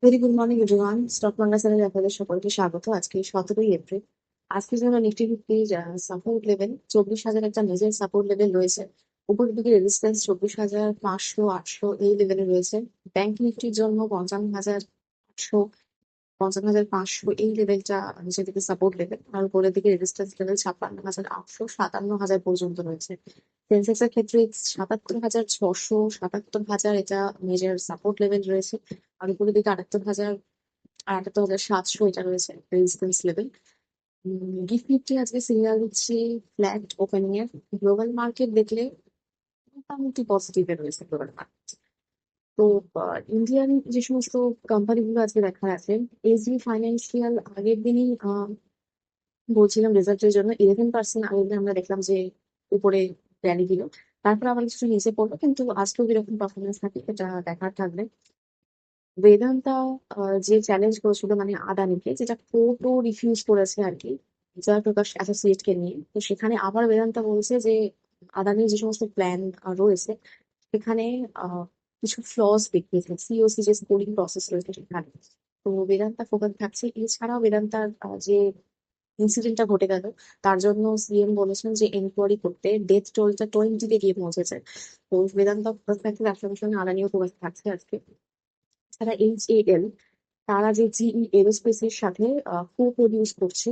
Very good morning everyone. Stock market চ্যানেলে আপনাদের সকলকে স্বাগত। আজকে 17ই এপ্রিল। আজকের জন্য নিফটি ফিফটির সাপোর্ট লেভেল 24,000 একটা মেজর সাপোর্ট লেভেল রয়েছে। উপরের দিকে রেজিস্ট্যান্স 24,500, 800 এই লেভেলে রয়েছে। ব্যাংক নিফটির জন্য 55,800, 55,500 এই লেভেলটা নিচের দিকে সাপোর্ট লেভেল, আর উপরের দিকে রেজিস্ট্যান্স লেভেল 56,800, 57,000 পর্যন্ত রয়েছে। সেন্সেক্স এর ক্ষেত্রে 77,600, 77,000 এটা মেজর সাপোর্ট লেভেল রয়েছে। আর উপরের দিকে 78,000 আর 78,700 এটা রয়েছে রেজিস্ট্যান্স লেভেল। গিফট নিফটি আজকে সিগন্যাল দিচ্ছে ফ্ল্যাট ওপেনিং এর। গ্লোবাল মার্কেট দেখলে মোটামুটি পজিটিভে রয়েছে গ্লোবাল মার্কেট। তো ইন্ডিয়ান যে সমস্ত কোম্পানিগুলো আজকে দেখার আছে, এসবি ফাইন্যান্সিয়াল আগের দিনই বলছিলাম রেজাল্টের জন্য 11% আগের দিন আমরা দেখলাম যে উপরে র্যালি দিল, তারপর আবার কিছু নিচে পড়লো, কিন্তু আজকেও কিরকম পারফরমেন্স থাকে এটা দেখার থাকবে। বেদান্তা যে চ্যালেঞ্জ করেছিল মানে আদানিকে, যেটা কোর্টও রিফিউজ করেছে আর কি, জয়প্রকাশ অ্যাসোসিয়েট কে নিয়ে, তো সেখানে আবার বেদান্তা বলছে যে আদানির যে সমস্ত প্ল্যান রয়েছে সেখানে আহ, কিছু ফ্লস দেখিয়েছে সিওসি যে স্কোরিং প্রসেস রয়েছে সেখানে। তো বেদান্তা ফোকাস থাকছে। এছাড়াও বেদান্তার যে ইনসিডেন্টটা ঘটে গেল, তার জন্য সিএম বলেছেন যে এনকোয়ারি করতে। ডেথ টোলটা 20-তে গিয়ে পৌঁছেছে। তো বেদান্তা ফোকাস থাকছে, তার সঙ্গে সঙ্গে আদানিও ফোকাস থাকছে আজকে। ছাড়া এইচএএল, তারা যে জিই এরোস্পেস এর সাথে কো প্রডিউস করছে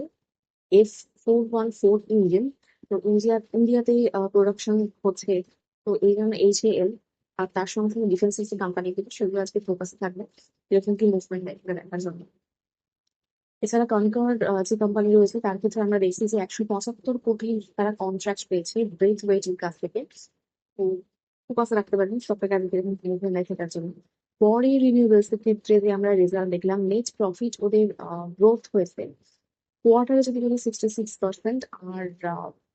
F414 ইঞ্জিন, তো ইন্ডিয়াতে প্রোডাকশন হচ্ছে। তো এই জন্য এইচএএল আর তার সঙ্গে সঙ্গে ডিফেন্সের যে কোম্পানিগুলো সেগুলো আজকে ফোকাসে থাকবে এরকম কি মুভমেন্ট দেখার জন্য। এছাড়া কনকর যে কোম্পানি রয়েছে তার ক্ষেত্রে আমরা দেখছি যে 175 কোটি তারা কন্ট্রাক্ট পেয়েছে ব্রেথ ওয়েটের কাছ থেকে। তো ফোকাস রাখতে পারেন সবটাকে আমি কিরকম মুভমেন্ট দেয় সেটার জন্য। পরে রিনিউয়েবলস এর ক্ষেত্রে যে আমরা রেজাল্ট দেখলাম, নেট প্রফিট ওদের গ্রোথ হয়েছে কোয়ার্টারে যদি বলি 66%, আর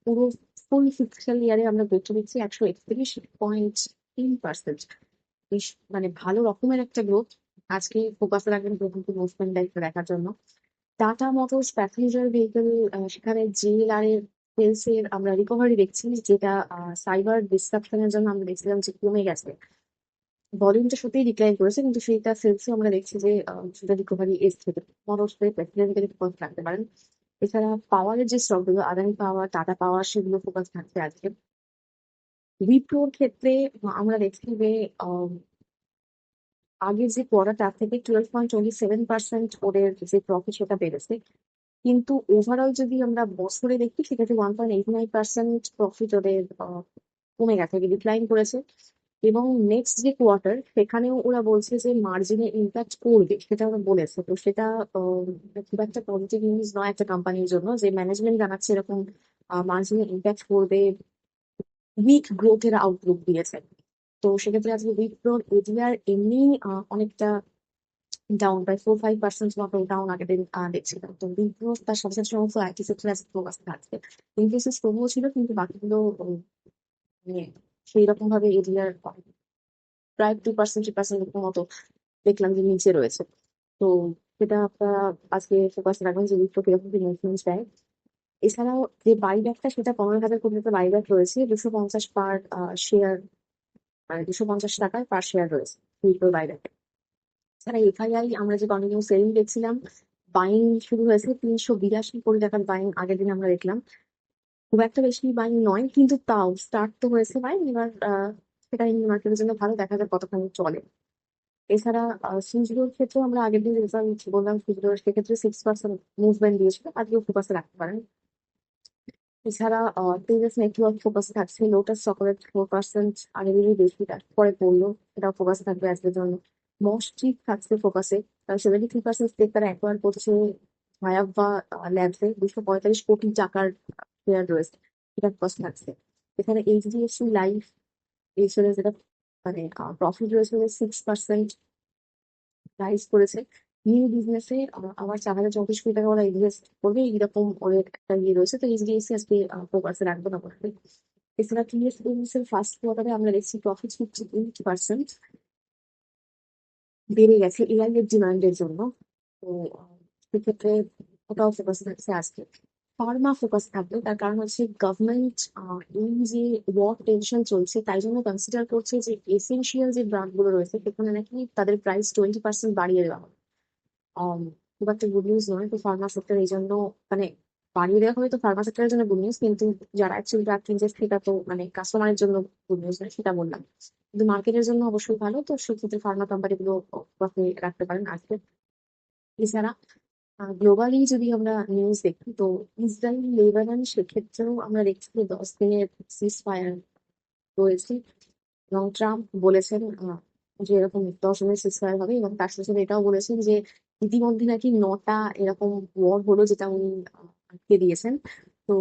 পুরো ফুল ফিসকাল ইয়ারে আমরা গ্রোথ দেখছি 131.3%। বেশ মানে ভালো রকমের একটা গ্রোথ। আজকে ফোকাস রাখবেন প্রথম মুভমেন্ট দেখার জন্য। টাটা মোটরস প্যাসেঞ্জার ভেহিকল, সেখানে জিএলআর এর সেলস এর আমরা রিকভারি দেখছি, যেটা সাইবার ডিসরাপশনের জন্য আমরা দেখছিলাম যে কমে গেছে। ভলিউমটা সত্যিই ডিক্লাইন করেছে, কিন্তু সেইটা সেলসে আমরা দেখছি যে সেটা রিকভারি এসছে। মোটরস প্যাসেঞ্জার ফোকাস রাখতে পারেন। এছাড়া পাওয়ারের যে স্টক গুলো, আদানি পাওয়ার, টাটা পাওয়ার, সেগুলো ফোকাস থাকছে আজকে। উইপ্রোর ক্ষেত্রে আমরা দেখছি যে আগের যে কোয়ার্টার তার থেকে 12.27% ওদের যে প্রফিট সেটা বেড়েছে। কিন্তু ওভারঅল যদি আমরা বছরে দেখি সেক্ষেত্রে 1.89% প্রফিট ওদের কমে গেছে, ডিক্লাইন করেছে। এবং নেক্সট যে কোয়ার্টার সেখানেও ওরা বলছে যে মার্জিনে ইম্প্যাক্ট করবে, সেটা ওরা বলেছে। তো সেটা আহ, খুব একটা পজিটিভ নিউজ নয় একটা কোম্পানির জন্য, যে ম্যানেজমেন্ট জানাচ্ছে এরকম মার্জিনে ইম্প্যাক্ট করবে, উইক গ্রোথের আউটলুক দিয়েছে। তো সেক্ষেত্রে আজকে উইপ্রোর এডিআর এমনি অনেকটা ডাউন, প্রায় 4-5% মতো ডাউন আগের দিন দেখছিলাম। তো উইপ্রো তার সাথে সাথে সমস্ত আইটি সেক্টর ফোকাস থাকছে। ইনফোসিস তবুও ছিল, কিন্তু বাকিগুলো মানে সেই রকম ভাবে এডিআর প্রায় 2%, 3% মতো দেখলাম যে নিচে রয়েছে। তো সেটা আপনারা আজকে ফোকাস রাখবেন যে উইপ্রো কিরকম কি মুভমেন্ট দেয়। এছাড়াও যে বাইব্যাকটা, সেটা 15,000 কোটি টাকা বাইব্যাক রয়েছে, 250 পার শেয়ার, মানে 250 টাকায় পার শেয়ার রয়েছে উইপ্রো বাইব্যাক। এছাড়া এফআইআই আমরা যে কন্টিনিউ সেলিং দেখছিলাম, বাইং শুরু হয়েছে 382 কোটি টাকার বাইং আগের দিন আমরা দেখলাম। খুব একটা বেশি বাইং নয়, কিন্তু তাও স্টার্ট তো হয়েছে বাইং এবার। সেটা ইন্ডিয়ান মার্কেটের জন্য ভালো, দেখা যাক কতখানি চলে। এছাড়া সুইচগুলোর ক্ষেত্রে আমরা আগের দিন রেজাল্ট বললাম, সুইচগুলোর সেক্ষেত্রে 6% মুভমেন্ট দিয়েছিল, আজকেও ফোকাসে রাখতে পারেন। এছাড়া টিভিএস নেটওয়ার্ক ফোকাসে থাকছে, লোটাস চকোলেট 4% আগের দিনই বেশি, পরে পড়লো, এটাও ফোকাসে থাকবে আজকের জন্য। মসচিক থাকছে ফোকাসে, 73% স্টেক তারা অ্যাকোয়ার করছে ভায়াভা ল্যাবসে, 245 কোটি টাকার শেয়ার রয়েছে, এটা ফোকাস থাকছে। এখানে এইচডিএফসি লাইফ ইন্স্যুরেন্স, এটা মানে প্রফিট রয়েছে 6% রাইজ করেছে। নিউ বিজনেসে আবার 4,034 কোটি টাকা ওরা ইনভেস্ট করবে, এইরকম ওদের একটা ইয়ে রয়েছে। তো এইচডিএফসি আজকে ফোকাসে রাখবো না অবশ্যই। এছাড়া টিএস বিজনেস এর ফার্স্ট কোয়ার্টারে আমরা দেখছি প্রফিট 58% বেড়ে গেছে এআই এর ডিমান্ডের জন্য। তো সেক্ষেত্রে ওটাও ফোকাস থাকছে আজকে। ফার্মা ফোকাস থাকবে, তার কারণ হচ্ছে গভর্নমেন্ট এই যে ওয়ার টেনশন চলছে তাই জন্য কনসিডার করছে যে এসেনশিয়াল যে ব্র্যান্ড গুলো রয়েছে সেখানে নাকি তাদের প্রাইস 20% বাড়িয়ে দেওয়া হবে। খুব একটা গুড নিউজ নয় তো ফার্মা সেক্টর, এই জন্য মানে বাড়িয়ে দেওয়া হবে তো ফার্মা সেক্টরের জন্য গুড নিউজ, কিন্তু যারা অ্যাকচুয়ালি ড্রাগ কিনছে সেটা তো মানে কাস্টমারের জন্য গুড নিউজ নয়, সেটা বললাম। কিন্তু মার্কেটের জন্য অবশ্যই ভালো, তো সেক্ষেত্রে ফার্মা কোম্পানিগুলো আপনি রাখতে পারেন আজকে। এছাড়া গ্লোবালি যদি আমরা নিউজ দেখি তো ইসরায়েল লেবানন সেক্ষেত্রেও আমরা দেখছি যে 10 দিনের সিজ ফায়ার রয়েছে, এবং ট্রাম্প বলেছেন যে এরকম 10 দিনের সিজ ফায়ার হবে, এবং তার সাথে সাথে এটাও বলেছেন যে ইতিমধ্যে নাকি 9টা এরকম ওয়ার হলো যেটা উনি আটকে দিয়েছেন। তো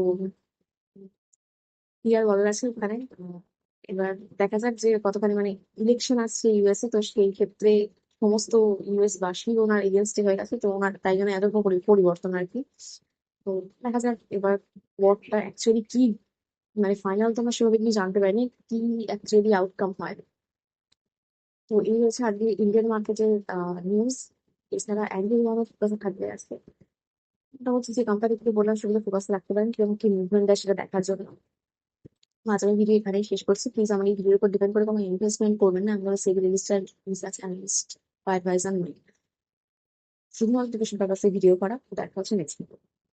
কি আর বলার আছে ওখানে। এবার দেখা যাক যে কতখানি মানে ইলেকশন আসছে ইউএসএ, তো সেই ক্ষেত্রে সমস্ত ইউএস বাসী ওনার এগেনস্টে হয়ে গেছে, তো ওনার তাই জন্য এত রকম পরিবর্তন আর কি। তো দেখা যাক এবার ওয়ারটা অ্যাকচুয়ালি কি, মানে ফাইনাল তো আমরা সেভাবে কিছু জানতে পারিনি কি অ্যাকচুয়ালি আউটকাম হয়। তো এই হচ্ছে আজকে ইন্ডিয়ান মার্কেটের নিউজ। এছাড়া অ্যাঙ্গেল ওয়ারও ফোকাসে থাকবে আজকে। ওটা হচ্ছে যে কোম্পানিগুলো বললাম সেগুলো ফোকাসে রাখতে পারেন, কিরকম কি মুভমেন্ট দেয় সেটা দেখার জন্য। আজ আমি ভিডিও এখানেই শেষ করছি। প্লিজ আমার এই ভিডিওর উপর ডিপেন্ড করে কোনো ইনভেস্টমেন্ট করবেন না, আমরা সেবি রেজিস্টার্ড রিসার্চ অ্যানালিস্ট বা অ্যাডভাইজার নই। শুধুমাত্র এডুকেশন পারপাসে ভিডিও করা। দেখা হচ্ছে নেক্সট।